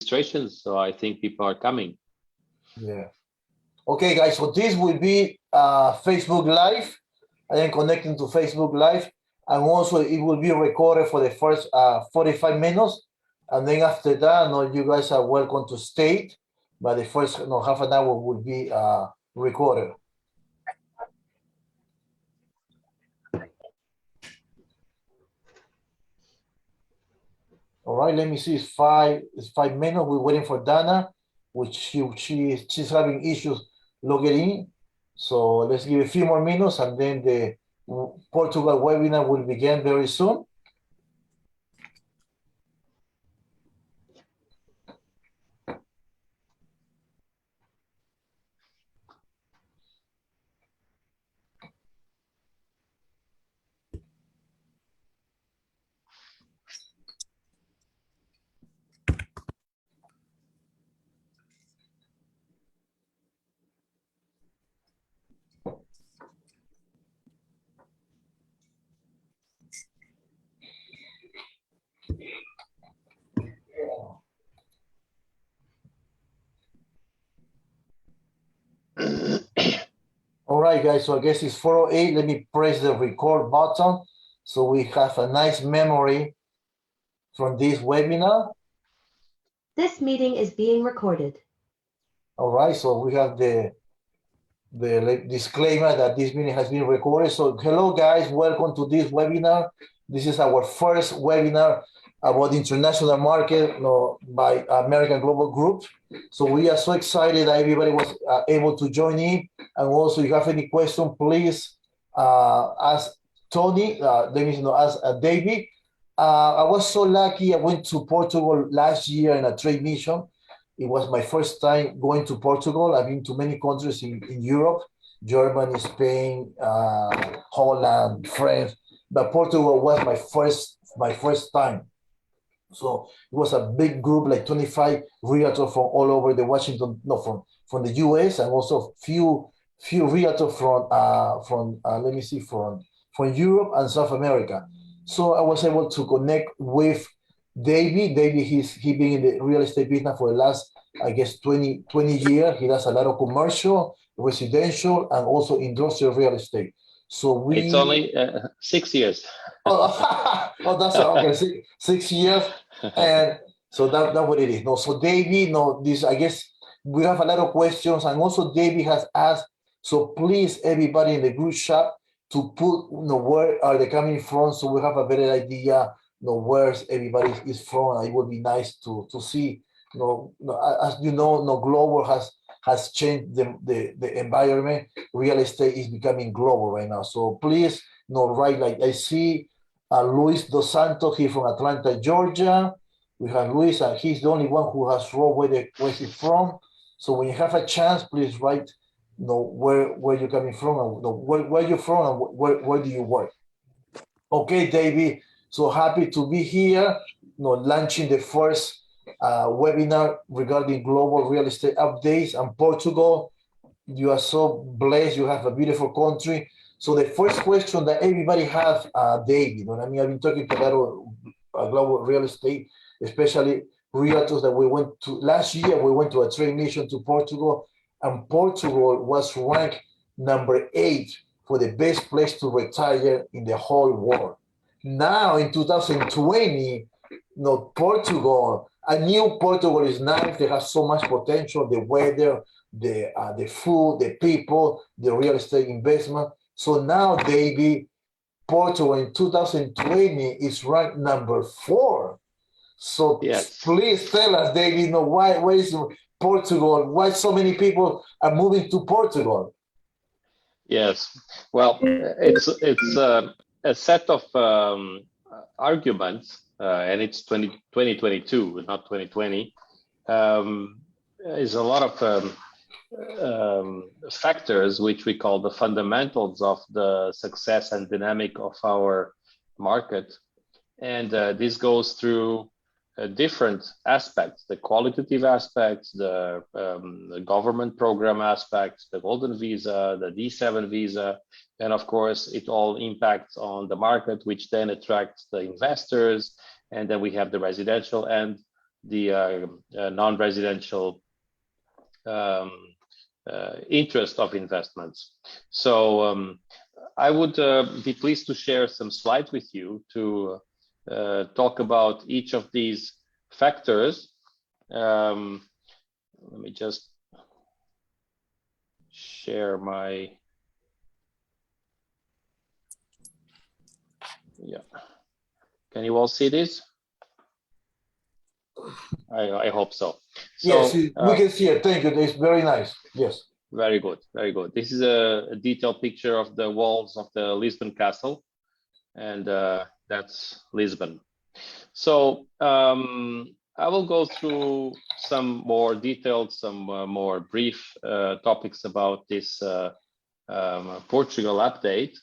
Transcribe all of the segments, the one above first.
registrations, so I think people are coming. Yeah. Okay, guys. So this will be Facebook Live. I am connecting to Facebook Live, and also it will be recorded for the first 45 minutes, and then after that, no, you guys are welcome to stay. But the first half an hour will be recorded. All right, let me see. It's 5 minutes. We're waiting for Dana, which she's having issues logging in. So let's give a few more minutes, and then the Portugal webinar will begin very soon. All right, guys, so I guess it's 4:08. Let me press the record button so we have a nice memory from this webinar. This meeting is being recorded. All right, so we have the disclaimer that this meeting has been recorded. So hello, guys, welcome to this webinar. This is our first webinar about the international market by American Global Group. So we are so excited that everybody was able to join in. And also, if you have any question, please ask Tony, let me ask David. I was so lucky. I went to Portugal last year in a trade mission. It was my first time going to Portugal. I've been to many countries in Europe, Germany, Spain, Holland, France, but Portugal was my first time. So it was a big group, like 25 realtors from all over the Washington, from the US, and also few realtors from Europe and South America. So I was able to connect with David. David, he been in the real estate business for the last, I guess, 20 years. He does a lot of commercial, residential, and also industrial real estate. So it's only 6 years. Oh, that's okay. 6 years, and so that's what it is. No, so David, this, I guess we have a lot of questions, and also David has asked. So please, everybody in the group chat, to put where are they coming from, so we have a better idea where everybody is from. It would be nice to see. As you know, global has changed the environment. Real estate is becoming global right now. So please, right, like I see Luis Dos Santos, he's from Atlanta, Georgia. We have Luis, and he's the only one who has wrote where he's from. So when you have a chance, please write where you're coming from, and where you're from, and where do you work. Okay, David, so happy to be here, launching the first webinar regarding global real estate updates and Portugal. You are so blessed. You have a beautiful country. So the first question that everybody has, David, I've been talking to a lot of global real estate, especially realtors that we went to last year. We went to a trade mission to Portugal, and Portugal was ranked number 8 for the best place to retire in the whole world. Now in 2020, Portugal, I knew Portugal is nice. They have so much potential, the weather, the food, the people, the real estate investment. So now, David, Portugal in 2020 is ranked number 4. So yes, please tell us, David, why is Portugal, why so many people are moving to Portugal? Yes, well, it's a set of arguments, and it's 2022, not 2020. Is a lot of factors which we call the fundamentals of the success and dynamic of our market, and this goes through different aspects: the qualitative aspects, the government program aspects, the golden visa, the D7 visa, and of course it all impacts on the market, which then attracts the investors. And then we have the residential and the non-residential interest of investments. So I would be pleased to share some slides with you to talk about each of these factors. Let me just share my, yeah. Can you all see this? I hope so. Yes, we can see it. Thank you. It's very nice. Yes. Very good, very good. This is a detailed picture of the walls of the Lisbon Castle, and that's Lisbon. So I will go through some more detailed, some more brief topics about this Portugal update,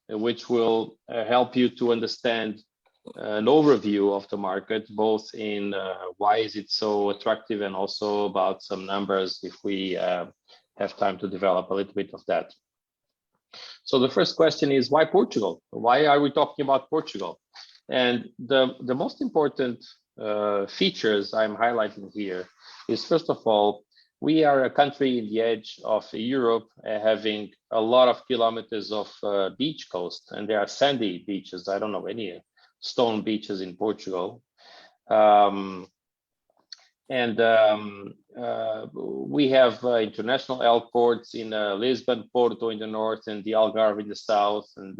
which will help you to understand an overview of the market, both in why is it so attractive, and also about some numbers if we have time to develop a little bit of that. So the first question is, why Portugal? Why are we talking about Portugal? And the most important features I'm highlighting here is, first of all, we are a country in the edge of Europe, having a lot of kilometers of beach coast, and there are sandy beaches. I don't know any stone beaches in Portugal. We have international airports in Lisbon, Porto in the north, and the Algarve in the south, and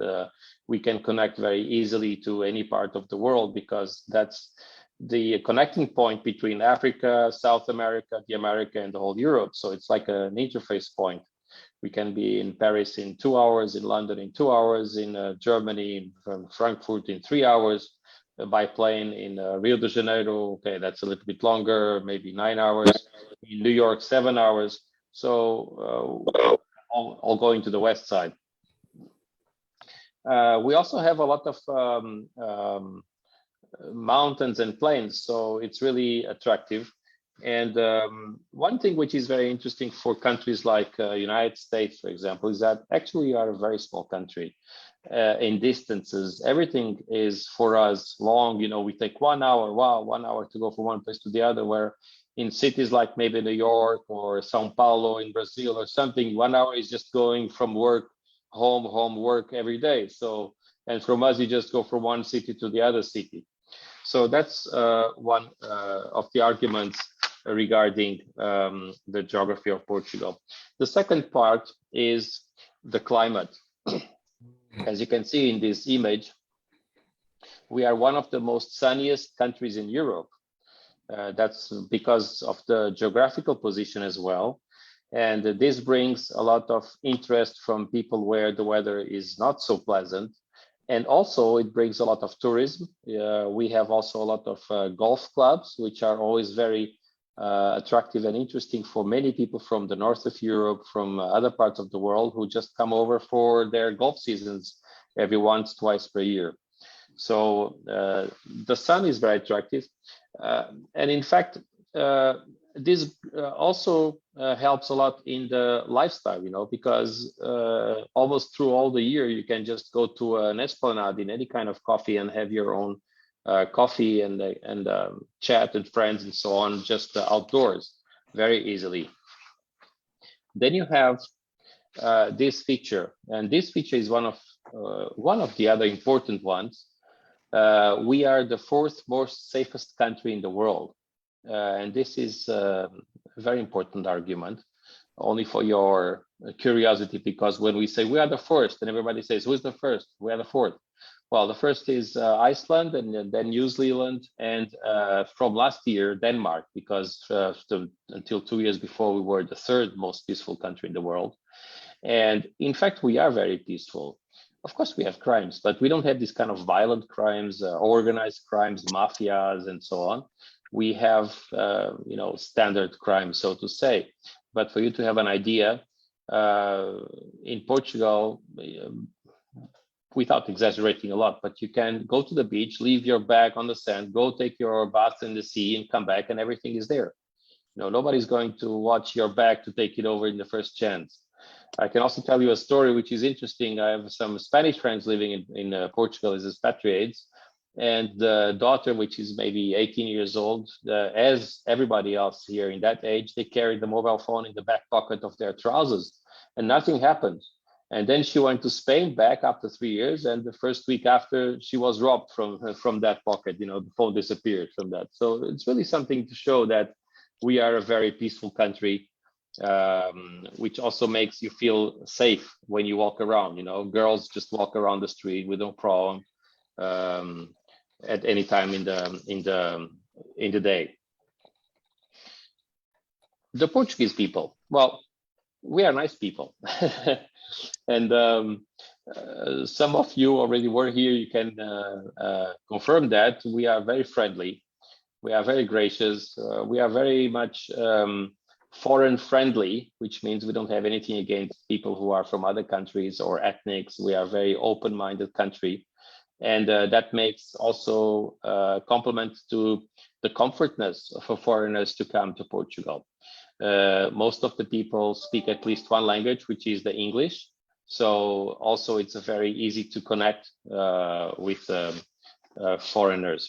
we can connect very easily to any part of the world, because that's the connecting point between Africa, South America, the America, and the whole Europe. So it's like an interface point. We can be in Paris in 2 hours, in London in 2 hours, in Germany, from Frankfurt in 3 hours, by plane in Rio de Janeiro. Okay, that's a little bit longer, maybe 9 hours. In New York, 7 hours. So all going to the west side. We also have a lot of mountains and plains, so it's really attractive. And one thing which is very interesting for countries like United States, for example, is that actually we are a very small country. In distances, everything is for us long. You know, we take 1 hour, wow, 1 hour to go from one place to the other, where in cities like maybe New York or Sao Paulo in Brazil or something, 1 hour is just going from work, home, work every day. So, and from us, you just go from one city to the other city. So that's one of the arguments regarding the geography of Portugal. The second part is the climate. As you can see in this image, we are one of the most sunniest countries in Europe. That's because of the geographical position as well. And this brings a lot of interest from people where the weather is not so pleasant. And also it brings a lot of tourism. We have also a lot of golf clubs, which are always very attractive and interesting for many people from the north of Europe, from other parts of the world, who just come over for their golf seasons every once, twice per year. So the sun is very attractive. And in fact, this also helps a lot in the lifestyle, you know, because almost through all the year, you can just go to an esplanade in any kind of coffee and have your own coffee and chat with friends and so on, just outdoors very easily. Then you have this feature, and this feature is one of the other important ones. We are the fourth most safest country in the world. And this is a very important argument, only for your curiosity, because when we say we are the first, and everybody says, who's the first? We are the fourth. Well, the first is Iceland, and then New Zealand, and from last year, Denmark, because until 2 years before, we were the third most peaceful country in the world. And in fact, we are very peaceful. Of course, we have crimes, but we don't have this kind of violent crimes, organized crimes, mafias, and so on. We have, you know, standard crimes, so to say. But for you to have an idea, in Portugal, without exaggerating a lot, but you can go to the beach, leave your bag on the sand, go take your bath in the sea, and come back, and everything is there. You know, nobody's going to watch your bag to take it over in the first chance. I can also tell you a story which is interesting. I have some Spanish friends living in Portugal as expatriates, And the daughter, which is maybe 18 years old, as everybody else here in that age, they carried the mobile phone in the back pocket of their trousers, and nothing happened. And then she went to Spain back after 3 years, and the first week after, she was robbed from that pocket. The phone disappeared from that. So it's really something to show that we are a very peaceful country, which also makes you feel safe when you walk around. Girls just walk around the street with no problem. At any time in the day. The Portuguese people, well, we are nice people, and some of you already were here. You can confirm that we are very friendly, we are very gracious, we are very much foreign friendly, which means we don't have anything against people who are from other countries or ethnics. We are a very open-minded country. And that makes also complement to the comfortness for foreigners to come to Portugal. Most of the people speak at least one language, which is the English. So also it's very easy to connect with foreigners.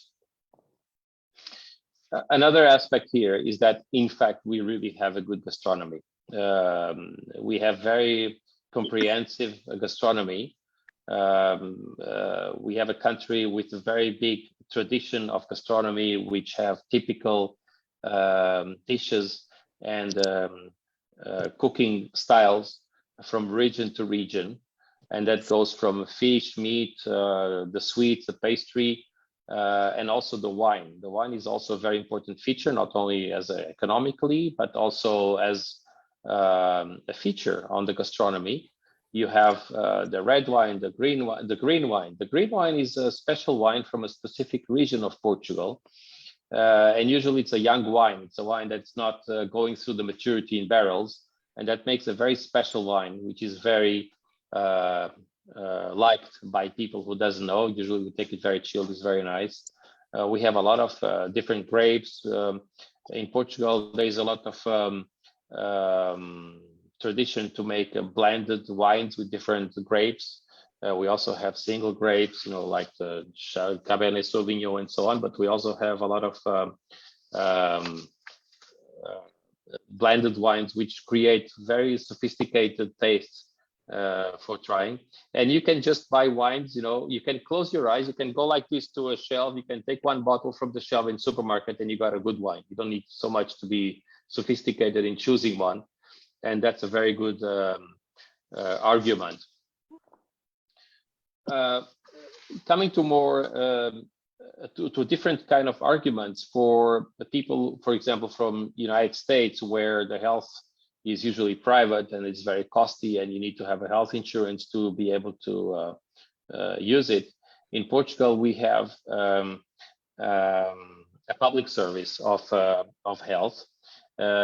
Another aspect here is that, in fact, we really have a good gastronomy. We have very comprehensive gastronomy. We have a country with a very big tradition of gastronomy, which have typical dishes and cooking styles from region to region. And that goes from fish, meat, the sweets, the pastry, and also the wine. The wine is also a very important feature, not only as economically, but also as a feature on the gastronomy. You have the red wine, the green wine, the green wine. The green wine is a special wine from a specific region of Portugal. And usually it's a young wine. It's a wine that's not going through the maturity in barrels. And that makes a very special wine, which is very liked by people who doesn't know. Usually we take it very chilled, it's very nice. We have a lot of different grapes. In Portugal, there's a lot of tradition to make blended wines with different grapes. We also have single grapes, like the Cabernet Sauvignon and so on, but we also have a lot of blended wines, which create very sophisticated tastes for trying. And you can just buy wines, you can close your eyes, you can go like this to a shelf, you can take one bottle from the shelf in supermarket and you got a good wine. You don't need so much to be sophisticated in choosing one. And that's a very good argument. Coming to more to different kind of arguments for the people, for example, from United States, where the health is usually private and it's very costly, and you need to have a health insurance to be able to use it. In Portugal, we have a public service of health.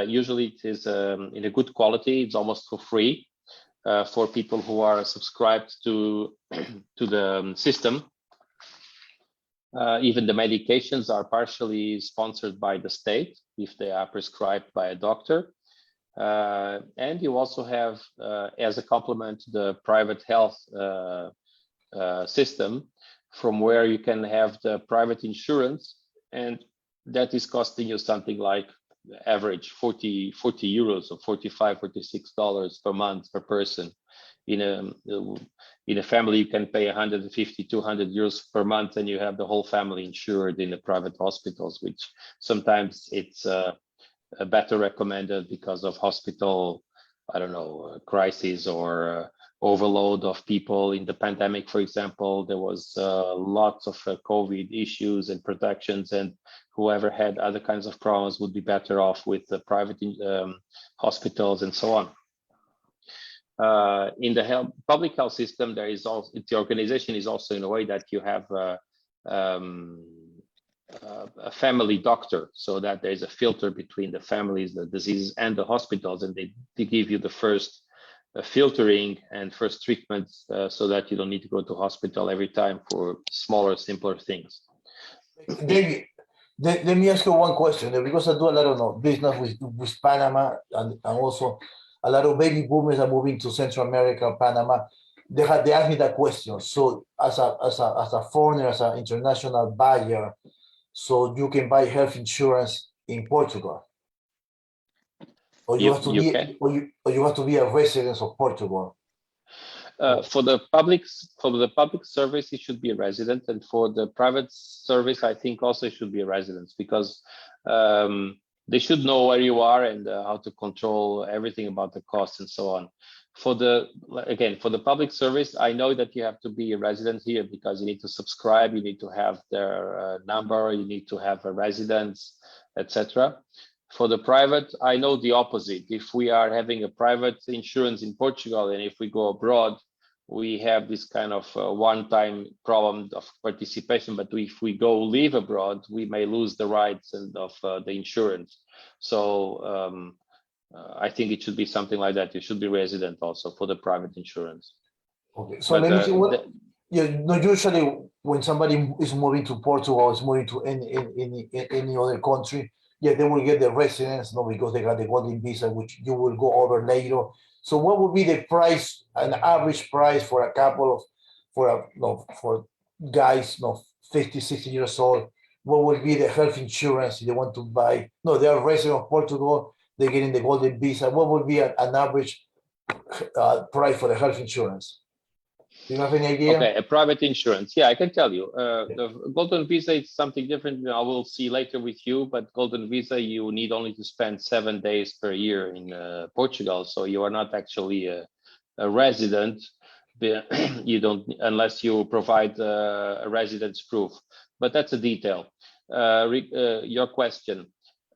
Usually it is in a good quality. It's almost for free for people who are subscribed to the system. Even the medications are partially sponsored by the state if they are prescribed by a doctor. And you also have, as a complement, the private health system, from where you can have the private insurance, and that is costing you something like average 40 euros or $46 per month per person. In a family, you can pay 150, 200 euros per month, and you have the whole family insured in the private hospitals, which sometimes it's better recommended because of hospital, crises or overload of people. In the pandemic, for example, there was lots of COVID issues and protections, and whoever had other kinds of problems would be better off with the private hospitals and so on. In the public health system, there is also, the organization is also in a way that you have a family doctor, so that there's a filter between the families, the diseases, and the hospitals, and they give you the first filtering and first treatments, so that you don't need to go to hospital every time for smaller, simpler things. David, let me ask you one question, because I do a lot of business with Panama, and also a lot of baby boomers are moving to Central America, Panama. they asked me that question. So as a foreigner, as an international buyer, so you can buy health insurance in Portugal, or you have to You be, can. or you have to be a resident of Portugal. For the public service, it should be a resident, and for the private service, I think also it should be a resident, because they should know where you are and how to control everything about the cost and so on. For the public service, I know that you have to be a resident here because you need to subscribe, you need to have their number, you need to have a residence, etc. For the private, I know the opposite. If we are having a private insurance in Portugal and if we go abroad, we have this kind of one-time problem of participation. But if we go live abroad, we may lose the rights of the insurance. So I think it should be something like that. You should be resident also for the private insurance. Okay, so let me see what. Yeah, no. Usually, when somebody is moving to Portugal, is moving to any other country, yeah, they will get the residence, no, because they got the golden visa, which you will go over later. So, what would be the price, an average price for a couple of, for guys, 50, 60 years old? What would be the health insurance if they want to buy? No, they are resident of Portugal. They're getting the golden visa. What would be an average price for the health insurance? Do you have any idea? Okay, a private insurance. Yeah, I can tell you. The golden visa is something different. I will see later with you, but golden visa, you need only to spend 7 days per year in Portugal. So you are not actually a resident. You don't, unless you provide a residence proof. But that's a detail. Your question.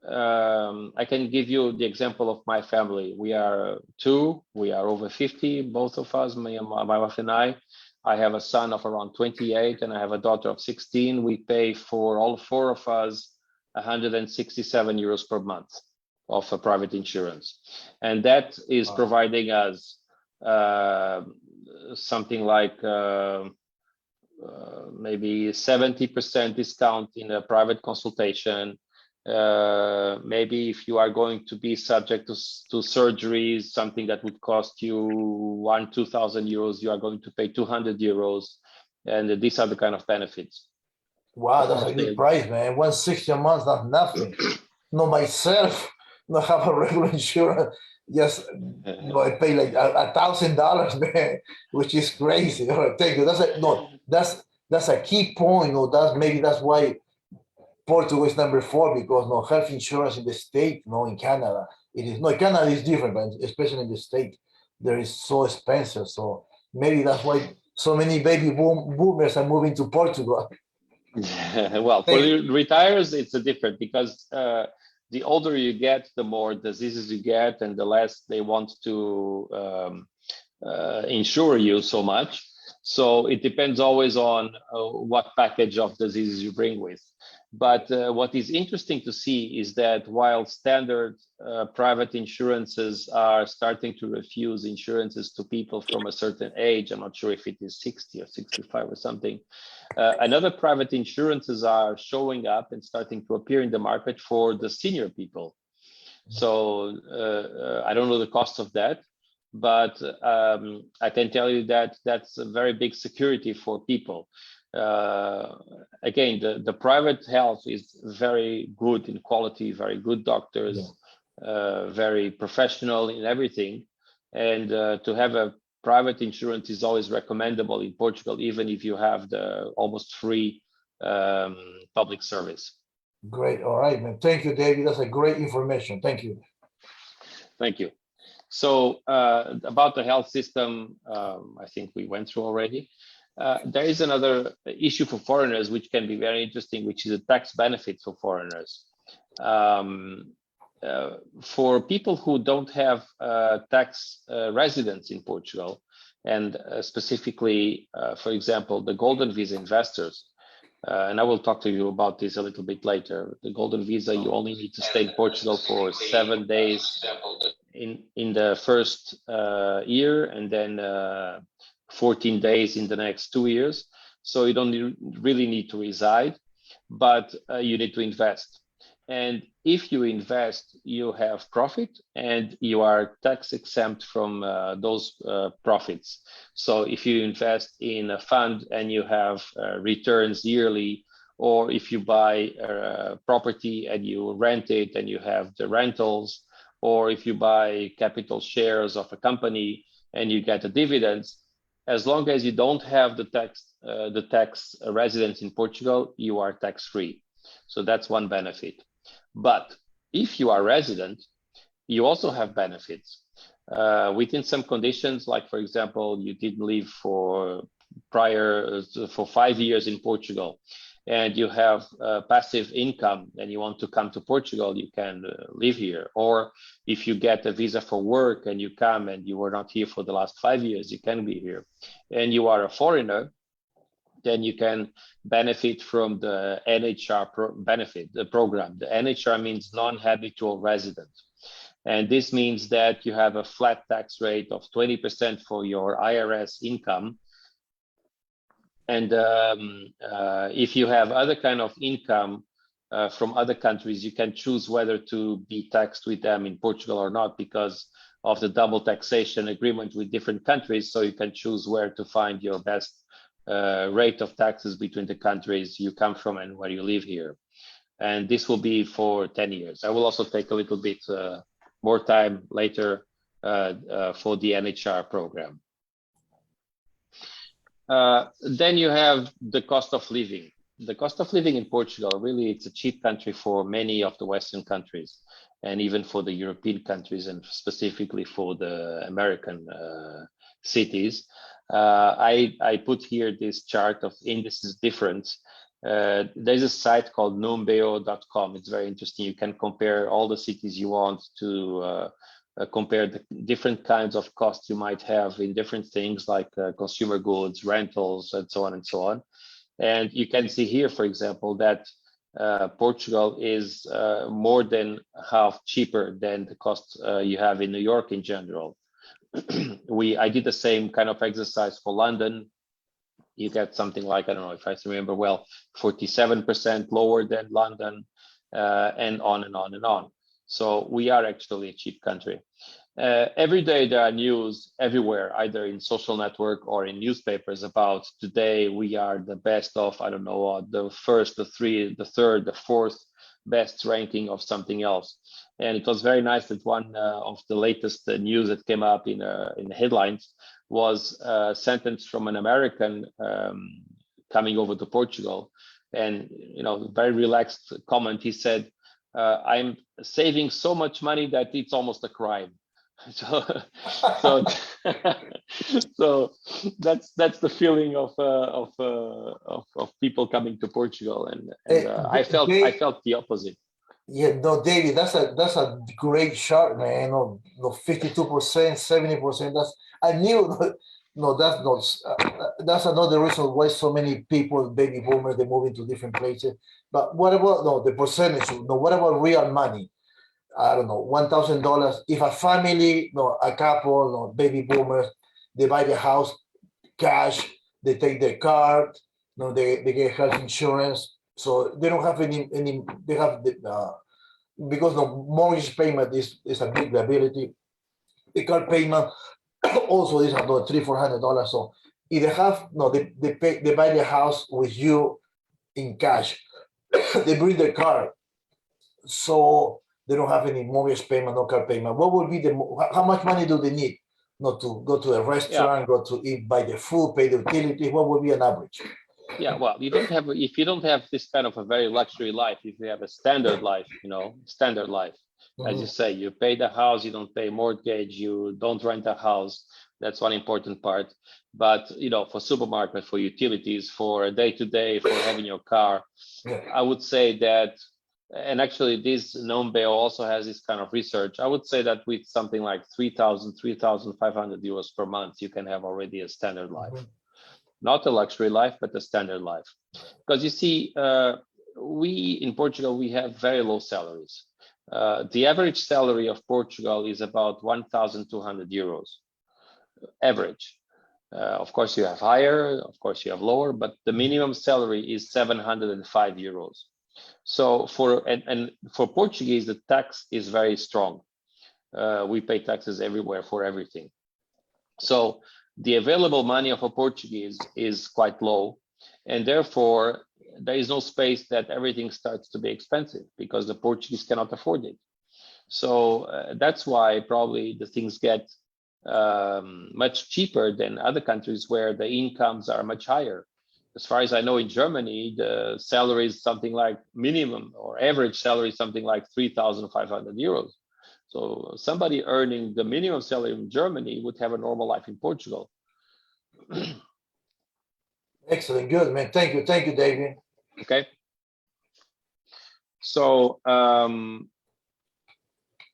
I can give you the example of my family. We are two, we are over 50, both of us, my wife and I. I have a son of around 28 and I have a daughter of 16. We pay for all four of us 167 euros per month of a private insurance. And that is providing us something like maybe 70% discount in a private consultation. Maybe if you are going to be subject to surgeries, something that would cost you 2,000 euros, you are going to pay 200 euros, and these are the kind of benefits. Wow, that's a good price, man. 160 a month, that's nothing. No, myself, not have a regular insurance. Just I pay like $1,000, man, which is crazy. All right, thank you. That's a key point. That's why Portugal is number 4, because health insurance in the state, in Canada, it is Canada is different, but especially in the state, there is so expensive. So maybe that's why so many baby boomers are moving to Portugal. Well, for retirees, it's different because the older you get, the more diseases you get, and the less they want to insure you so much. So it depends always on what package of diseases you bring with. But what is interesting to see is that while standard private insurances are starting to refuse insurances to people from a certain age, I'm not sure if it is 60 or 65 or something, another private insurances are showing up and starting to appear in the market for the senior people. So I don't know the cost of that, but I can tell you that that's a very big security for people. Again, the private health is very good in quality, very good doctors, very professional in everything. And to have a private insurance is always recommendable in Portugal, even if you have the almost free public service. Great. All right, man. Thank you, David. That's a great information. Thank you. Thank you. So about the health system, I think we went through already. There is another issue for foreigners, which can be very interesting, which is a tax benefit for foreigners. For people who don't have tax residence in Portugal, and specifically, for example, the golden visa investors, and I will talk to you about this a little bit later. The golden visa, you only need to stay in Portugal for 7 days in the first year, and then 14 days in the next 2 years. So you don't really need to reside, but you need to invest. And if you invest, you have profit and you are tax exempt from those profits. So if you invest in a fund and you have returns yearly, or if you buy property and you rent it and you have the rentals, or if you buy capital shares of a company and you get the dividends, as long as you don't have the tax residence in Portugal, you are tax free. So that's one benefit. But if you are resident, you also have benefits within some conditions. Like, for example, you didn't live for 5 years in Portugal, and you have passive income, and you want to come to Portugal, you can live here. Or if you get a visa for work and you come and you were not here for the last 5 years, you can be here. And you are a foreigner, then you can benefit from the NHR program. The NHR means non-habitual resident. And this means that you have a flat tax rate of 20% for your IRS income. And if you have other kind of income from other countries, you can choose whether to be taxed with them in Portugal or not, because of the double taxation agreement with different countries. So you can choose where to find your best rate of taxes between the countries you come from and where you live here. And this will be for 10 years. I will also take a little bit more time later for the NHR program. Then you have the cost of living. The cost of living in Portugal, really, it's a cheap country for many of the Western countries, and even for the European countries, and specifically for the American cities. I put here this chart of indices difference. There's a site called numbeo.com. It's very interesting. You can compare all the cities you want to compare the different kinds of costs you might have in different things like consumer goods, rentals, and so on and so on. And you can see here, for example, that Portugal is more than half cheaper than the cost you have in New York in general. I did the same kind of exercise for London. You get something like, I don't know if I remember well, 47% lower than London, and on and on and on. So we are actually a cheap country. Every day there are news everywhere, either in social network or in newspapers, about today we are the best of, I don't know, the first, the third, the fourth best ranking of something else. And it was very nice that one of the latest news that came up in the headlines was a sentence from an American coming over to Portugal. And, very relaxed comment. He said, I'm saving so much money that it's almost a crime. So that's the feeling of people coming to Portugal, and I felt the opposite. Yeah, no, David, that's a great chart, man. No, 52%, 70%. I knew. No, that's not. That's another reason why so many people, baby boomers, they move into different places. But what about the percentage? No, what about real money? I don't know, $1,000. If a family, a couple, baby boomers, they buy the house cash, they take their card, they get health insurance, so they don't have any. They have because the mortgage payment is a big liability. The card payment also is about $300-400. So if they have they buy the house with you in cash, they bring their card, so they don't have any mortgage payment, no car payment. What would be how much money do they need? Not to go to a restaurant, go to eat, buy the food, pay the utilities. What would be an average? Yeah, well, if you don't have this kind of a very luxury life, if you have a standard life, as you say, you pay the house, you don't pay mortgage, you don't rent a house. That's one important part. But for supermarket, for utilities, for day-to-day, for having your car, I would say that. And actually, this Numbeo also has this kind of research. I would say that with something like 3,500 euros per month, you can have already a standard life. Not a luxury life, but a standard life. Because you see, we in Portugal, we have very low salaries. The average salary of Portugal is about 1,200 euros, average. Of course, you have higher, of course, you have lower, but the minimum salary is 705 euros. So for Portuguese, the tax is very strong. We pay taxes everywhere for everything. So the available money of a Portuguese is quite low, and therefore there is no space that everything starts to be expensive because the Portuguese cannot afford it. So that's why probably the things get much cheaper than other countries where the incomes are much higher. As far as I know, in Germany, the salary is something like minimum or average salary is something like 3,500 euros. So somebody earning the minimum salary in Germany would have a normal life in Portugal. Excellent, good, man. Thank you, David. Okay. So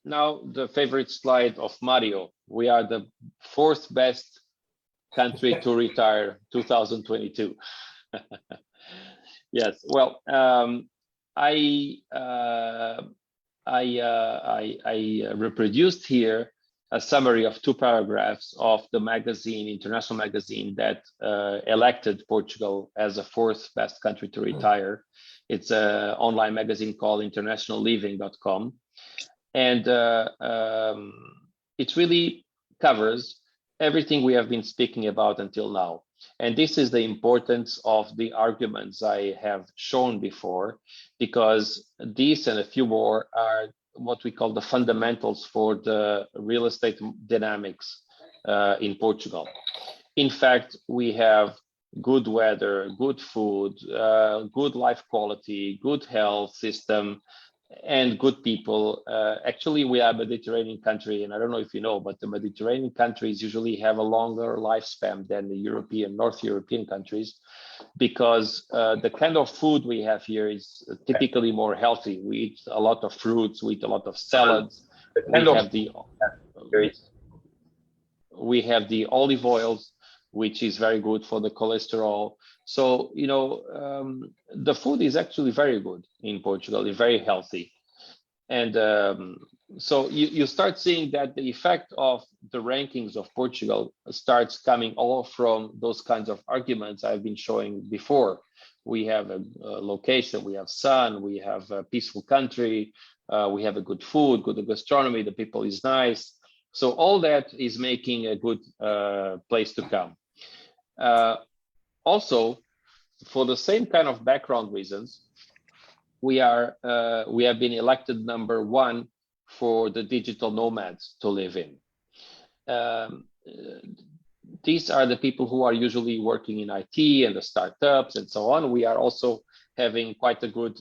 now the favorite slide of Mario. We are the fourth best country to retire 2022. Yes, well, I reproduced here a summary of 2 paragraphs of the magazine, international magazine, that elected Portugal as the 4th best country to retire. It's an online magazine called internationalliving.com. And it really covers everything we have been speaking about until now. And this is the importance of the arguments I have shown before, because these and a few more are what we call the fundamentals for the real estate dynamics in Portugal. In fact, we have good weather, good food, good life quality, good health system, and good people. Actually, we are a Mediterranean country, and I don't know if you know, but the Mediterranean countries usually have a longer lifespan than the North European countries, because the kind of food we have here is typically more healthy. We eat a lot of fruits, we eat a lot of salads. We have the olive oils, which is very good for the cholesterol. So, you know, the food is actually very good in Portugal, it's very healthy. And so you start seeing that the effect of the rankings of Portugal starts coming all from those kinds of arguments I've been showing before. We have a location, we have sun, we have a peaceful country, we have a good food, good gastronomy, the people is nice. So all that is making a good place to come. Also, for the same kind of background reasons, we have been elected #1 for the digital nomads to live in. These are the people who are usually working in IT and the startups and so on. We are also having quite a good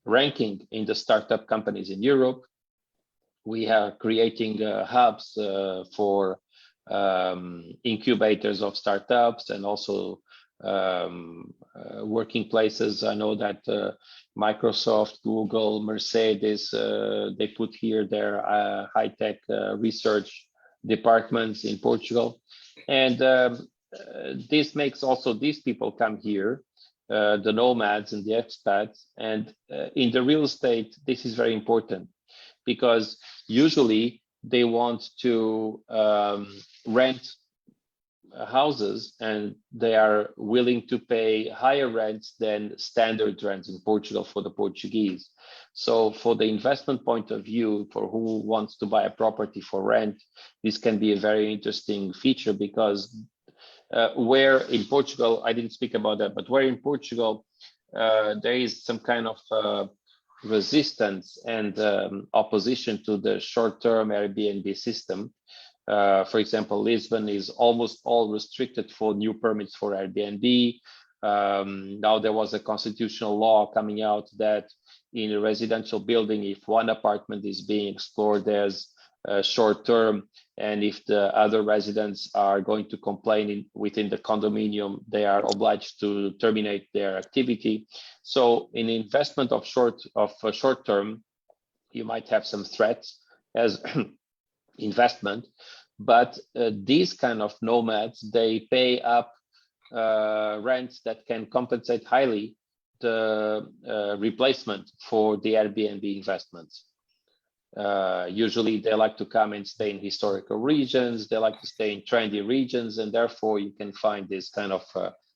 ranking in the startup companies in Europe. We are creating hubs for incubators of startups and also working places. I know that Microsoft, Google, Mercedes, they put here their high-tech research departments in Portugal. And this makes also these people come here, the nomads and the expats. And in the real estate, this is very important, because usually they want to rent houses, and they are willing to pay higher rents than standard rents in Portugal for the Portuguese. So for the investment point of view, for who wants to buy a property for rent, this can be a very interesting feature, because where in Portugal, I didn't speak about that, but where in Portugal there is some kind of resistance and opposition to the short-term Airbnb system. For example, Lisbon is almost all restricted for new permits for Airbnb. Now there was a constitutional law coming out that in a residential building, if one apartment is being explored as short-term, and if the other residents are going to complain within the condominium, they are obliged to terminate their activity. So in investment of short-term, you might have some threats as investment, but these kind of nomads, they pay up rents that can compensate highly the replacement for the Airbnb investments. Usually they like to come and stay in historical regions, they like to stay in trendy regions, and therefore you can find this kind of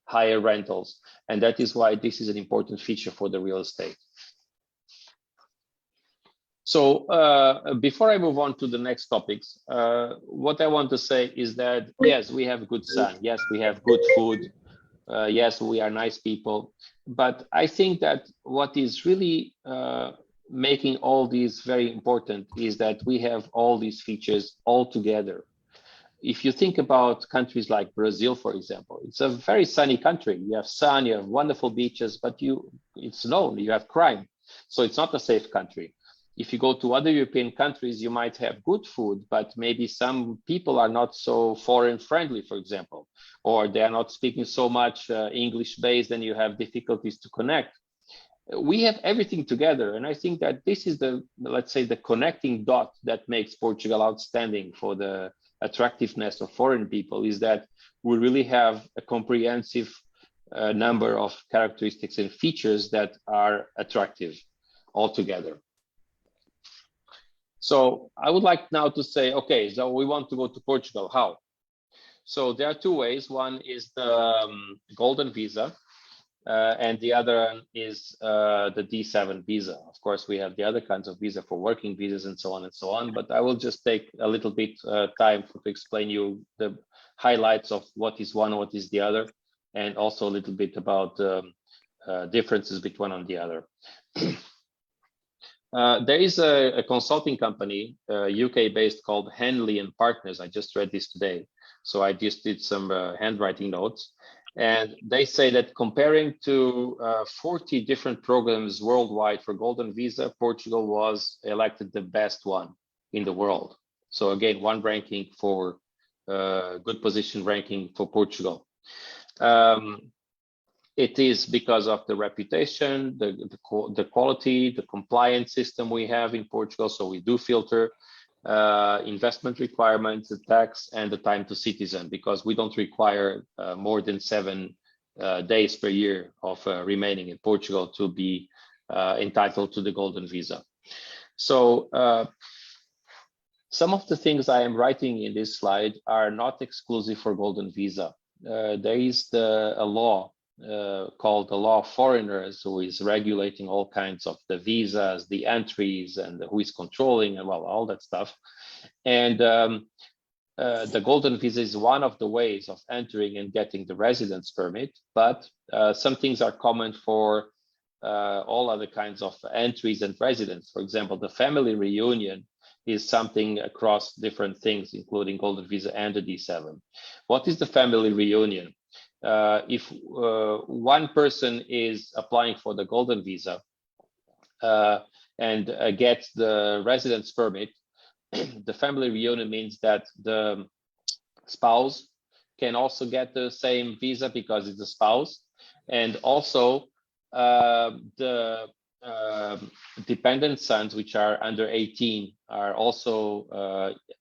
higher rentals. And that is why this is an important feature for the real estate. So before I move on to the next topics, what I want to say is that, yes, we have good sun. Yes, we have good food. Yes, we are nice people. But I think that what is really making all these very important is that we have all these features all together. If you think about countries like Brazil, for example, it's a very sunny country. You have sun, you have wonderful beaches, but it's known you have crime. So it's not a safe country. If you go to other European countries, you might have good food, but maybe some people are not so foreign friendly, for example, or they are not speaking so much English based and you have difficulties to connect. We have everything together. And I think that this is the, let's say, the connecting dot that makes Portugal outstanding for the attractiveness of foreign people, is that we really have a comprehensive number of characteristics and features that are attractive altogether. So I would like now to say, okay, so we want to go to Portugal, how? So there are two ways. One is the golden visa, and the other is the D7 visa. Of course, we have the other kinds of visa for working visas and so on and so on, but I will just take a little bit time to explain you the highlights of what is one, what is the other, and also a little bit about differences between one and the other. There is a consulting company, UK-based, called Henley and Partners. I just read this today, so I just did some handwriting notes. And they say that comparing to 40 different programs worldwide for Golden Visa, Portugal was elected the best one in the world. So again, one ranking for good position ranking for Portugal. It is because of the reputation, the quality, the compliance system we have in Portugal. So we do filter investment requirements, the tax, and the time to citizen, because we don't require more than 7 days per year of remaining in Portugal to be entitled to the golden visa. So some of the things I am writing in this slide are not exclusive for golden visa. There is a law called the law of foreigners, who is regulating all kinds of the visas, the entries, and who is controlling, and well, all that stuff. And the golden visa is one of the ways of entering and getting the residence permit, but some things are common for all other kinds of entries and residence. For example, the family reunion is something across different things, including golden visa and the D7. What is the family reunion? If one person is applying for the golden visa and gets the residence permit, the family reunion means that the spouse can also get the same visa because it's a spouse, and also the dependent sons, which are under 18, are also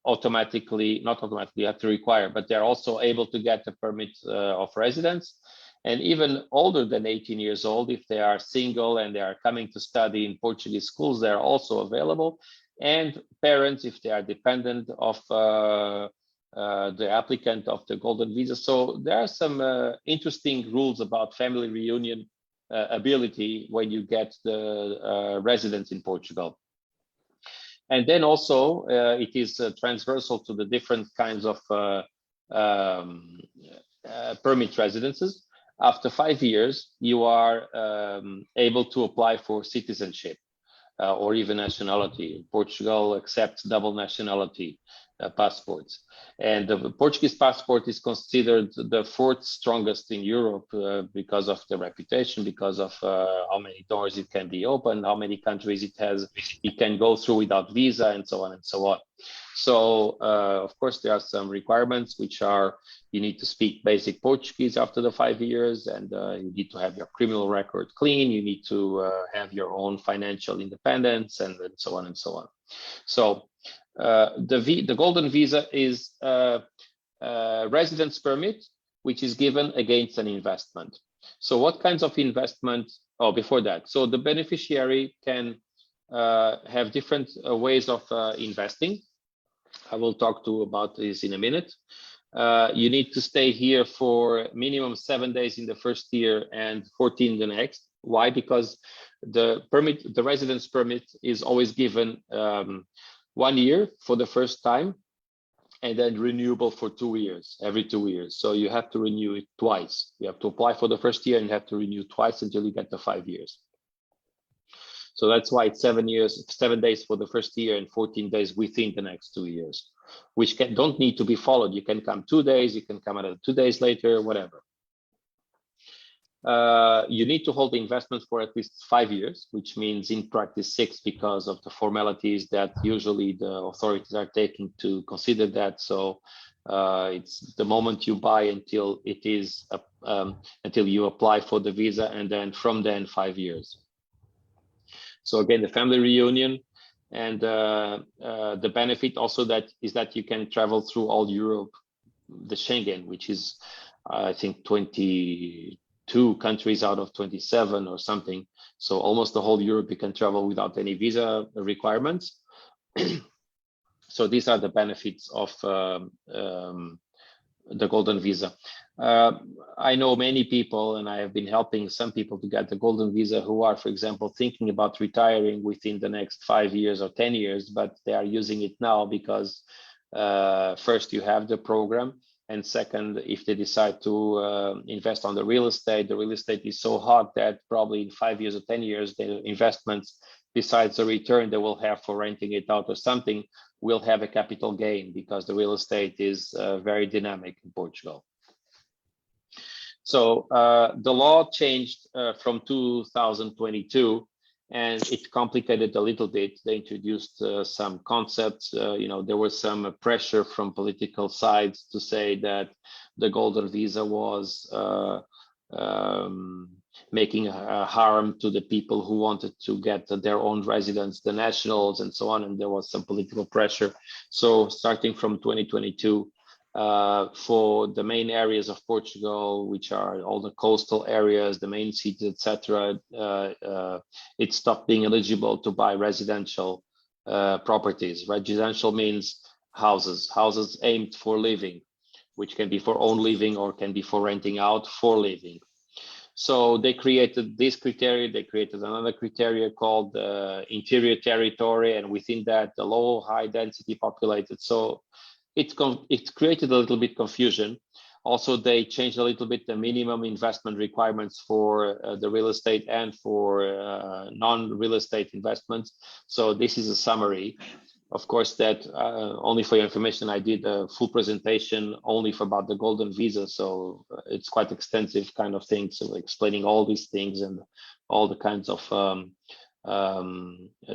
automatically, not automatically, you have to require, but they're also able to get a permit of residence. And even older than 18 years old, if they are single and they are coming to study in Portuguese schools, they're also available. And parents, if they are dependent of the applicant of the golden visa. So there are some interesting rules about family reunion ability when you get the residence in Portugal. And then also it is transversal to the different kinds of permit residences. After 5 years, you are able to apply for citizenship or even nationality. Portugal accepts double nationality passports. And the Portuguese passport is considered the 4th strongest in Europe because of the reputation, because of how many doors it can be opened, how many countries it can go through without visa, and so on and so on. So, of course, there are some requirements, which are you need to speak basic Portuguese after the 5 years, and you need to have your criminal record clean, you need to have your own financial independence, and so on and so on. So the golden visa is a residence permit, which is given against an investment. So what kinds of investment? Oh, before that, so the beneficiary can have different ways of investing. I will talk about this in a minute. you need to stay here for minimum 7 days in the first year and 14 the next. Why? Because the residence permit is always given 1 year for the first time, and then renewable for 2 years, every 2 years. So you have to renew it twice. You have to apply for the first year and you have to renew twice until you get the 5 years. So that's why it's 7 years, 7 days for the first year and 14 days within the next 2 years, which don't need to be followed. You can come 2 days, you can come another 2 days later, whatever. You need to hold the investment for at least 5 years, which means in practice 6 because of the formalities that usually the authorities are taking to consider that. So it's the moment you buy until it is until you apply for the visa, and then from then 5 years. So again, the family reunion, and the benefit also that is that you can travel through all Europe, the Schengen, which is I think 22 countries out of 27 or something. So almost the whole Europe you can travel without any visa requirements. So these are the benefits of the golden visa. I know many people, and I have been helping some people to get the golden visa who are, for example, thinking about retiring within the next 5 years or 10 years, but they are using it now because first you have the program, and second, if they decide to invest on the real estate is so hot that probably in 5 years or 10 years, the investments, besides the return they will have for renting it out or something, will have a capital gain because the real estate is very dynamic in Portugal. So the law changed from 2022, and it complicated a little bit. They introduced some concepts. There was some pressure from political sides to say that the golden visa was making harm to the people who wanted to get their own residence, the nationals and so on, and there was some political pressure. So starting from 2022, for the main areas of Portugal, which are all the coastal areas, the main cities, etc., it stopped being eligible to buy residential properties. Residential means houses aimed for living, which can be for own living or can be for renting out for living. So they created this criteria, they created another criteria called interior territory, and within that, the low, high density populated. So it created a little bit confusion. Also, they changed a little bit the minimum investment requirements for the real estate and for non-real estate investments. So this is a summary. Of course, that only for your information, I did a full presentation only about the golden visa. So it's quite extensive kind of thing. So explaining all these things and all the kinds of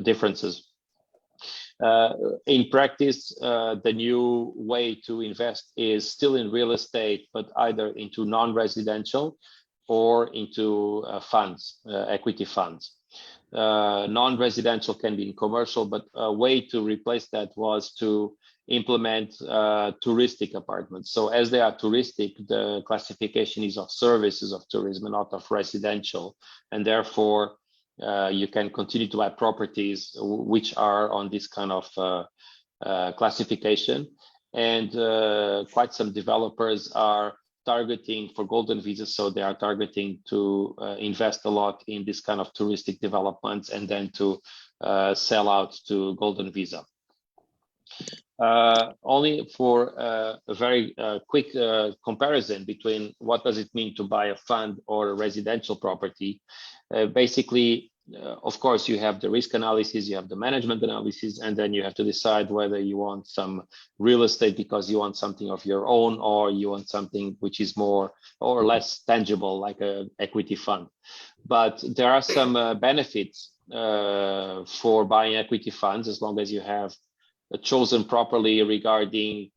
differences. In practice, the new way to invest is still in real estate, but either into non-residential or into funds, equity funds. Non-residential can be in commercial, but a way to replace that was to implement touristic apartments. So as they are touristic, the classification is of services of tourism and not of residential, and therefore you can continue to buy properties which are on this kind of classification. And quite some developers are targeting for golden visas, so they are targeting to invest a lot in this kind of touristic developments and then to sell out to golden visa. Only for a very quick comparison between what does it mean to buy a fund or a residential property. Basically, of course, you have the risk analysis, you have the management analysis, and then you have to decide whether you want some real estate because you want something of your own, or you want something which is more or less tangible, like an equity fund. But there are some benefits for buying equity funds, as long as you have chosen properly regarding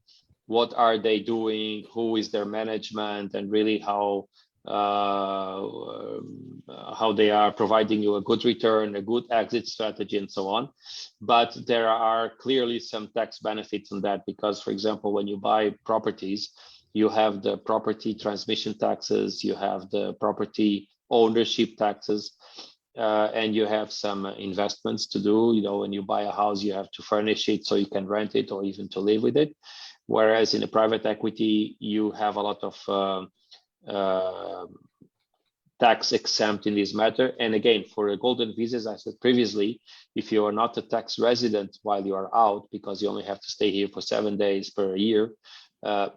what are they doing, who is their management, and really how they are providing you a good return, a good exit strategy, and so on. But there are clearly some tax benefits on that because, for example, when you buy properties, you have the property transmission taxes, you have the property ownership taxes, and you have some investments to do. When you buy a house, you have to furnish it so you can rent it or even to live with it. whereas in the private equity, you have a lot of tax exempt in this matter. And again, for a golden visa, as I said previously, if you are not a tax resident while you are out, because you only have to stay here for 7 days per year,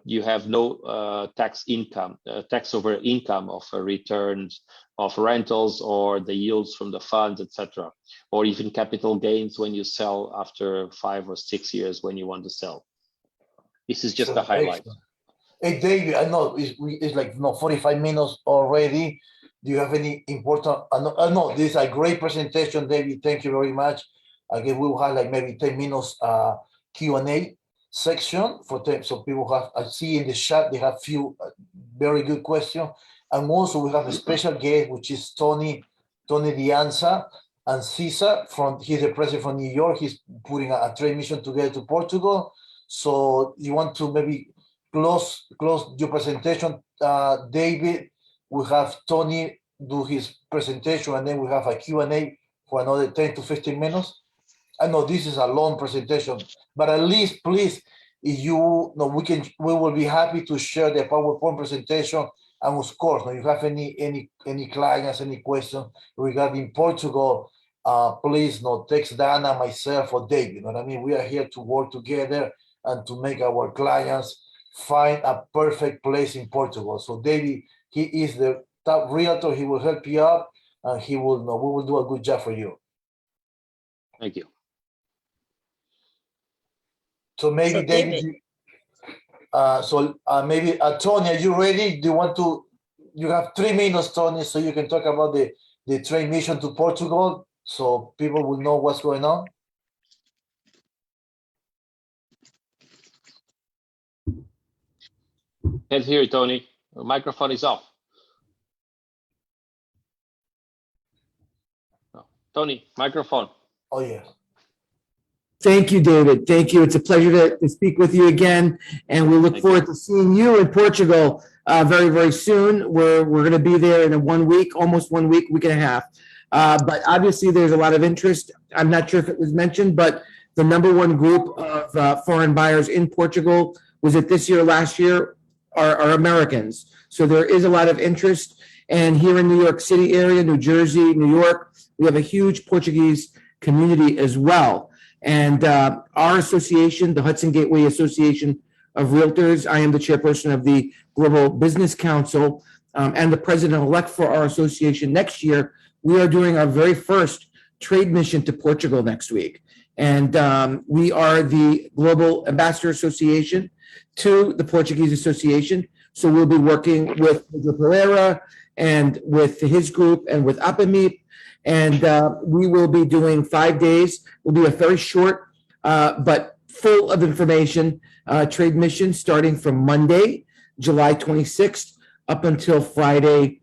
you have no tax income, tax over income of returns of rentals or the yields from the funds, etc., or even capital gains when you sell after 5 or 6 years when you want to sell. This is just a highlight. Excellent. Hey, David, I know it's like 45 minutes already. Do you have any important? I know this is a great presentation, David. Thank you very much. Again, we will have like maybe 10 minutes Q&A section for them, so people have. I see in the chat they have few very good questions, and also we have a special guest, which is Tony Dianza and Cesar he's the president from New York. He's putting a trade mission together to Portugal. So you want to maybe close your presentation, David? We have Tony do his presentation, and then we have a Q&A for another 10 to 15 minutes. I know this is a long presentation, but at least, please, if you know, we will be happy to share the PowerPoint presentation. And of course, if you have any clients, any questions regarding Portugal, please text Dana, myself, or David. You know what I mean? We are here to work together and to make our clients find a perfect place in Portugal. So David, he is the top realtor. He will help you out, and we will do a good job for you. Thank you. So maybe David, maybe Tony, are you ready? Do you want to? You have 3 minutes, Tony, so you can talk about the train mission to Portugal, so people will know what's going on. Can't hear you, Tony. Your microphone is off. No. Tony, microphone. Oh, yeah. Thank you, David. Thank you. It's a pleasure to speak with you again, and we look forward to seeing you in Portugal very, very soon. We're going to be there in almost 1 week, week and a half. But obviously, there's a lot of interest. I'm not sure if it was mentioned, but the #1 group of foreign buyers in Portugal, was it this year, last year, are Americans. So there is a lot of interest. And here in New York City area, New Jersey, New York, we have a huge Portuguese community as well. And our association, the Hudson Gateway Association of Realtors, I am the chairperson of the Global Business Council and the president-elect for our association next year. We are doing our very first trade mission to Portugal next week. And we are the Global Ambassador Association to the Portuguese Association. So we'll be working with Pedro Pereira and with his group and with APAMIP. And we will be doing 5 days. Will be a very short but full of information trade mission starting from Monday, July 26th, up until Friday,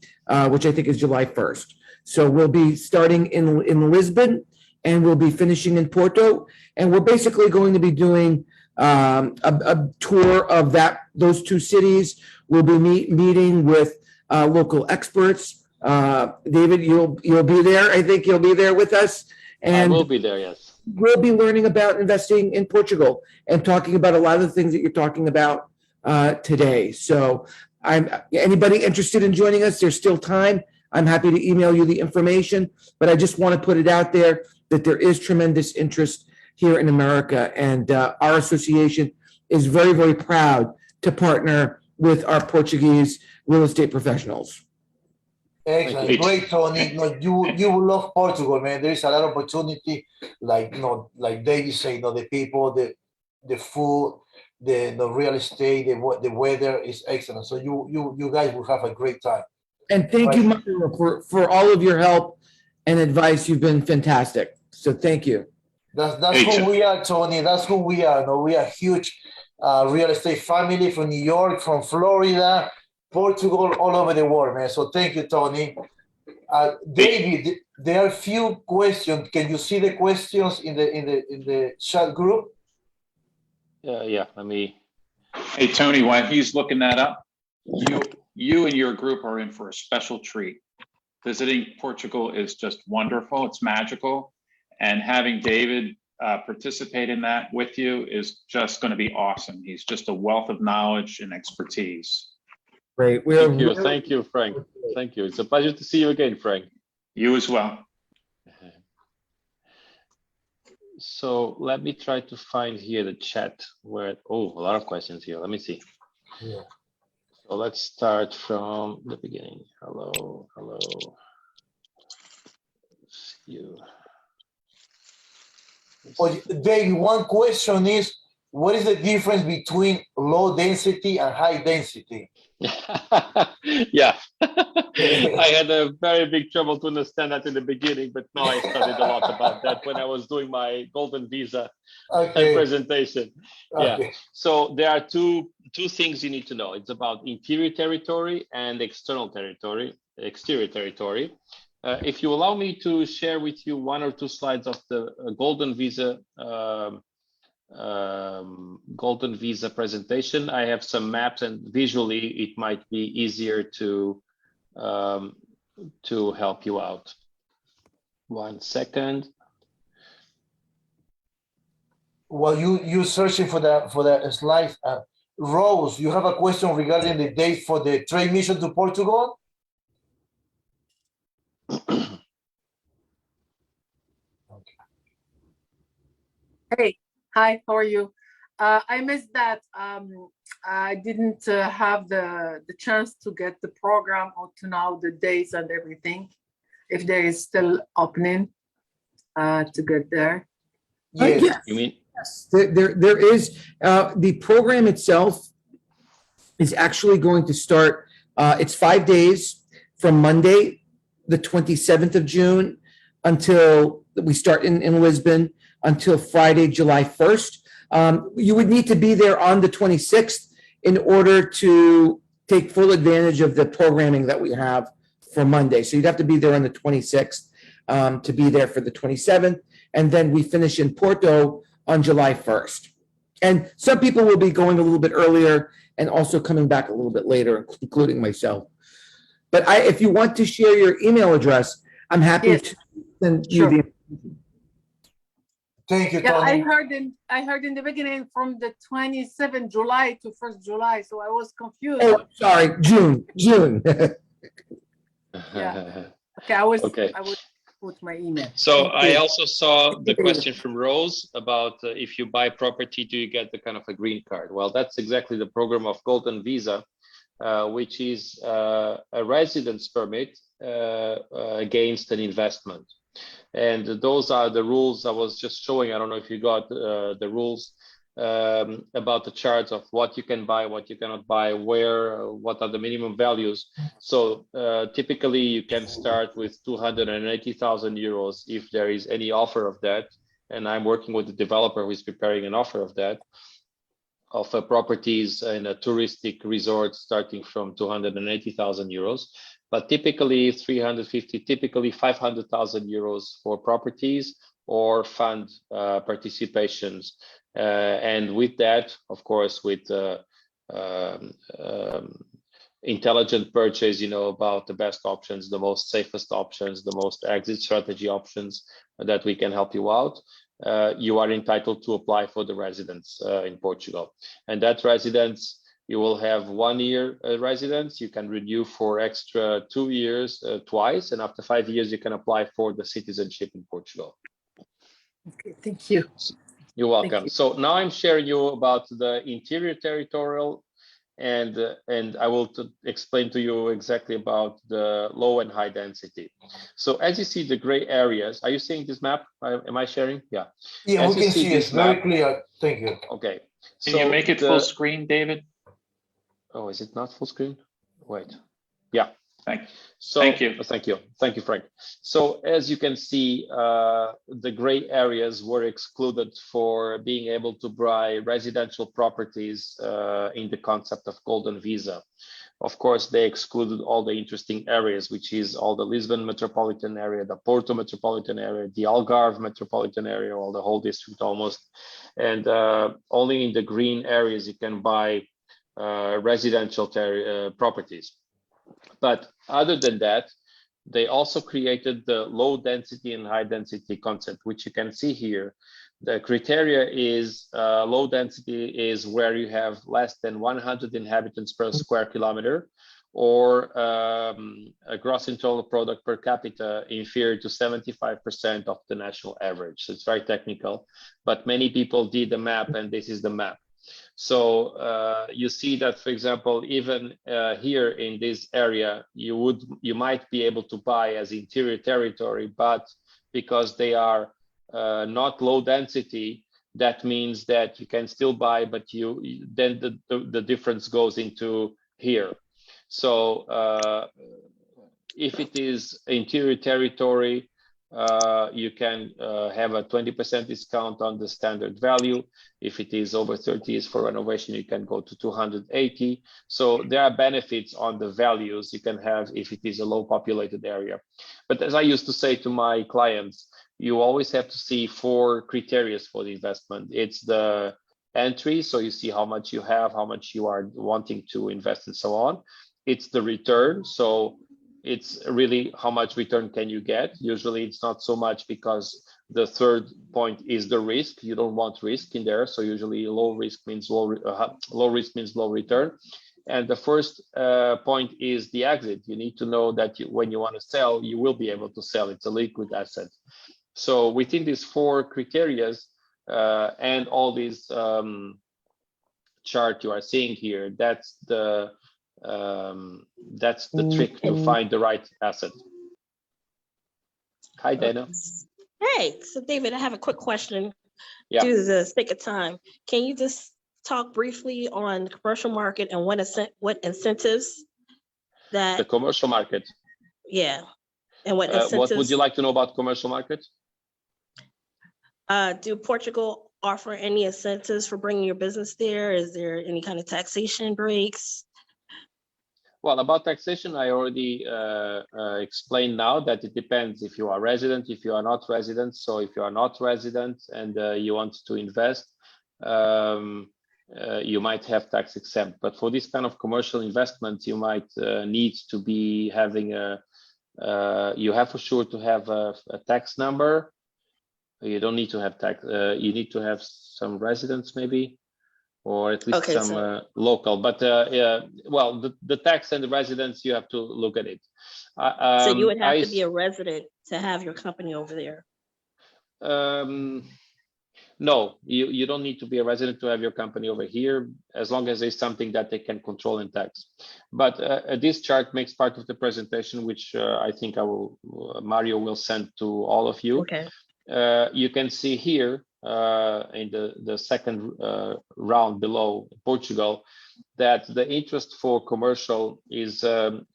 which I think is July 1st. So we'll be starting in Lisbon, and we'll be finishing in Porto. And we're basically going to be doing a tour of those two cities. We'll be meeting with local experts. David, you'll be there. I think you'll be there with us. And I will be there, yes. We'll be learning about investing in Portugal and talking about a lot of the things that you're talking about today. So anybody interested in joining us, there's still time. I'm happy to email you the information, but I just want to put it out there that there is tremendous interest here in America. And our association is very, very proud to partner with our Portuguese real estate professionals. Excellent, great, Tony. No, you will love Portugal, man. There is a lot of opportunity, like David said, the people, the food, the real estate, the weather is excellent. So you guys will have a great time. And thank you, Mario, for all of your help and advice. You've been fantastic. So thank you. That's who we are, Tony. That's who we are. No, we are huge real estate family from New York, from Florida, Portugal, all over the world, man. So thank you, Tony. David, there are a few questions. Can you see the questions in the chat group? Yeah, let me. Hey, Tony, while he's looking that up, you and your group are in for a special treat. Visiting Portugal is just wonderful. It's magical. And having David participate in that with you is just going to be awesome. He's just a wealth of knowledge and expertise. Great. Thank you, Frank. Thank you. It's a pleasure to see you again, Frank. You as well. So let me try to find here the chat where, oh, a lot of questions here. Let me see. Yeah. So let's start from the beginning. Hello. See you. Oh, Dave, one question is, what is the difference between low density and high density? Yeah, I had a very big trouble to understand that in the beginning, but now I studied a lot about that when I was doing my golden visa presentation. Yeah, so there are two things you need to know. It's about interior territory and external territory, exterior territory. If you allow me to share with you one or two slides of the golden visa presentation, I have some maps, and visually it might be easier to help you out. 1 second. While you searching for the slides, Rose, you have a question regarding the date for the trade mission to Portugal? Hey, hi, how are you? I missed that. I didn't have the chance to get the program or to know the dates and everything. If there is still opening to get there. Yes. You mean? Yes, there is. The program itself is actually going to start. It's 5 days from Monday, the 27th of June, until we start in Lisbon, until Friday, July 1st. You would need to be there on the 26th in order to take full advantage of the programming that we have for Monday. So you'd have to be there on the 26th to be there for the 27th. And then we finish in Porto on July 1st. And some people will be going a little bit earlier and also coming back a little bit later, including myself. But if you want to share your email address, I'm happy to send you the information. Thank you, Yeah, Tony. I heard in the beginning from the 27th July to 1st July, so I was confused. Oh, sorry, June. Yeah. Okay, I would put my email. So Thank I you. also saw the question from Rose about if you buy property, do you get the kind of a green card? Well, that's exactly the program of Golden Visa, which is a residence permit against an investment. And those are the rules I was just showing. I don't know if you got the rules about the charts of what you can buy, what you cannot buy, where, what are the minimum values. So typically you can start with 280,000 euros if there is any offer of that. And I'm working with the developer who is preparing an offer of that, of properties in a touristic resort starting from 280,000 euros. But typically 350, typically 500,000 euros for properties or fund participations. And with that, of course, with intelligent purchase, you know, about the best options, the most safest options, the most exit strategy options that we can help you out. You are entitled to apply for the residence in Portugal. And that residence, you will have 1 year residence. You can renew for extra 2 years twice. And after 5 years, you can apply for the citizenship in Portugal. Okay, thank you. You're welcome. Thank you. So now I'm sharing you about the interior territorial, and I will explain to you exactly about the low and high density. So as you see the gray areas, are you seeing this map? Am I sharing? Yeah. Yeah, As we you can see this it's very map, clear. Thank you. okay. Can you make it full screen, David? Oh, is it not full screen? Wait. Yeah. Thank you. Thank you, Frank. So as you can see, the gray areas were excluded for being able to buy residential properties in the concept of Golden Visa. Of course, they excluded all the interesting areas, which is all the Lisbon metropolitan area, the Porto metropolitan area, the Algarve metropolitan area, all the whole district almost. And only in the green areas you can buy residential properties. But other than that, they also created the low density and high density concept, which you can see here, The criteria is low density is where you have less than 100 inhabitants per square kilometer, or a gross internal product per capita inferior to 75% of the national average. So it's very technical, but many people did the map, and this is the map. So you see that, for example, even here in this area, you might be able to buy as interior territory, but because they are not low density, that means that you can still buy, but then the difference goes into here. So if it is interior territory, you can have a 20% discount on the standard value. If it is over 30 years for renovation, you can go to 280. So there are benefits on the values you can have if it is a low populated area. But as I used to say to my clients, you always have to see 4 criteria for the investment. It's the entry, so you see how much you have, how much you are wanting to invest, and so on. It's the return, so it's really how much return can you get. Usually it's not so much, because the third point is the risk. You don't want risk in there, so usually low risk means low risk means low return. And the first point is the exit. You need to know that when you want to sell, you will be able to sell. It's a liquid asset. So within these 4 criteria and all these chart you are seeing here, that's the trick to find the right asset. Hi, Dana. Hey, so David, I have a quick question. Yeah. Due to the sake of time, can you just talk briefly on the commercial market and what incentives that The commercial market. Yeah, and what incentives? What would you like to know about commercial market? Do Portugal offer any incentives for bringing your business there? Is there any kind of taxation breaks? Well, about taxation, I already explained now that it depends if you are resident, if you are not resident. So if you are not resident and you want to invest, you might have tax exempt. But for this kind of commercial investment, you might need to be having you have for sure to have a tax number. You don't need to have tax. You need to have some residents maybe, or at least some local. But yeah, well, the tax and the residents, you have to look at it. So you would have to be a resident to have your company over there. No, you don't need to be a resident to have your company over here, as long as there's something that they can control and tax. But this chart makes part of the presentation, which I think Mario will send to all of you. Okay. You can see here in the second round below Portugal that the interest for commercial is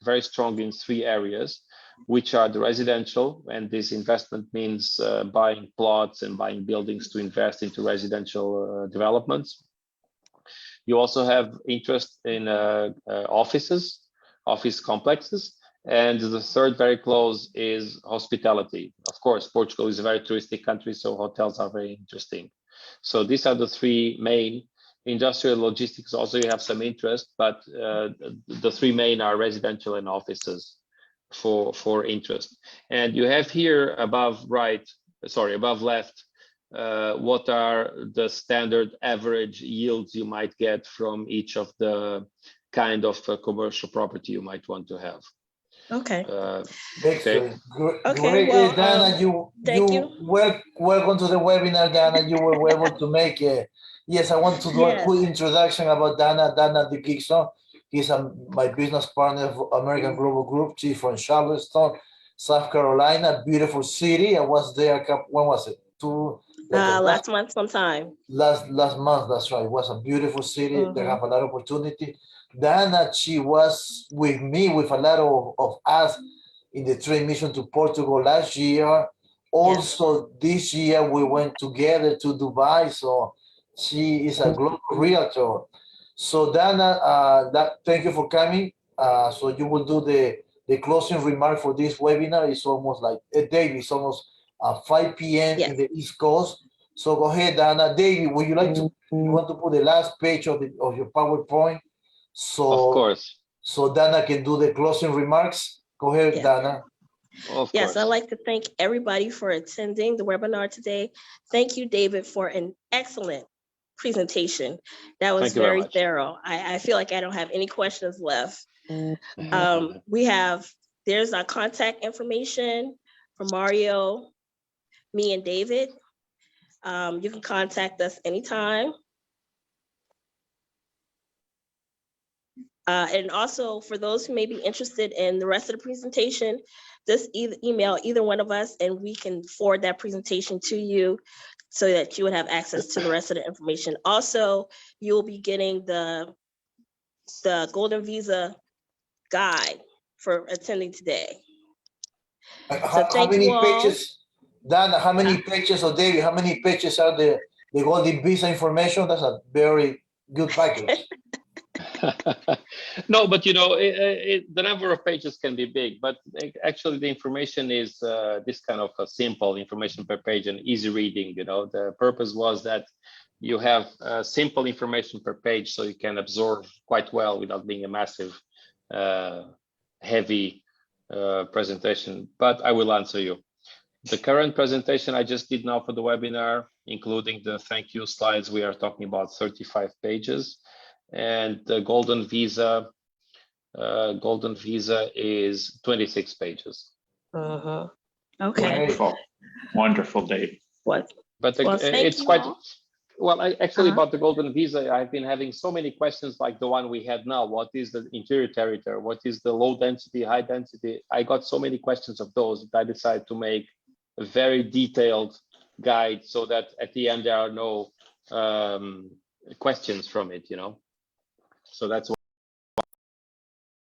very strong in 3 areas, which are the residential, and this investment means buying plots and buying buildings to invest into residential developments. You also have interest in offices, office complexes. And the third, very close, is hospitality. Of course, Portugal is a very touristic country, so hotels are very interesting. So these are the 3 main. Industrial logistics also you have some interest, but the 3 main are residential and offices for interest. And you have here above left, what are the standard average yields you might get from each of the kind of commercial property you might want to have. Okay. Excellent. Okay. Great. Well, Dana, thank you. Welcome to the webinar, Dana. You were able to make it. Yes, I want to do a quick introduction about Dana. Dana Dickinson. He's my business partner for American Global Group. She's from Charlottesville, South Carolina. Beautiful city. I was there. When was it? Last month sometime. Last month. That's right. It was a beautiful city. They have a lot of opportunity. Dana, she was with me, with a lot of us in the train mission to Portugal last year. Also, this year we went together to Dubai. So she is a global realtor. So Dana, thank you for coming. So you will do the closing remark for this webinar. It's almost like David. It's almost 5 p.m. in the East Coast. So go ahead, Dana. David, would you like to? You want to put the last page of your PowerPoint? So, of course. So Dana can do the closing remarks. Go ahead, Dana. Of Yes, I'd course. like to thank everybody for attending the webinar today. Thank you, David, for an excellent presentation. That was Thank you very very much. thorough. I feel like I don't have any questions left. There's our contact information for Mario, me, and David. You can contact us anytime. And also for those who may be interested in the rest of the presentation, just email either one of us and we can forward that presentation to you so that you would have access to the rest of the information. Also, you'll be getting the Golden Visa guide for attending today. How thank you many all. pages, Dan, how many pages, or David, how many pages are the Golden Visa information? That's a very good package. No, but you know, the number of pages can be big, but actually the information is this kind of a simple information per page and easy reading. You know, the purpose was that you have simple information per page so you can absorb quite well without being a massive, heavy presentation. But I will answer you. The current presentation I just did now for the webinar, including the thank you slides, we are talking about 35 pages. And the Golden Visa is 26 pages. Okay. Wonderful, wonderful, Dave. What? But it's quite well. Actually, about the Golden Visa, I've been having so many questions like the one we had now. What is the interior territory? What is the low density, high density? I got so many questions of those that I decided to make a very detailed guide so that at the end there are no questions from it. You know. So that's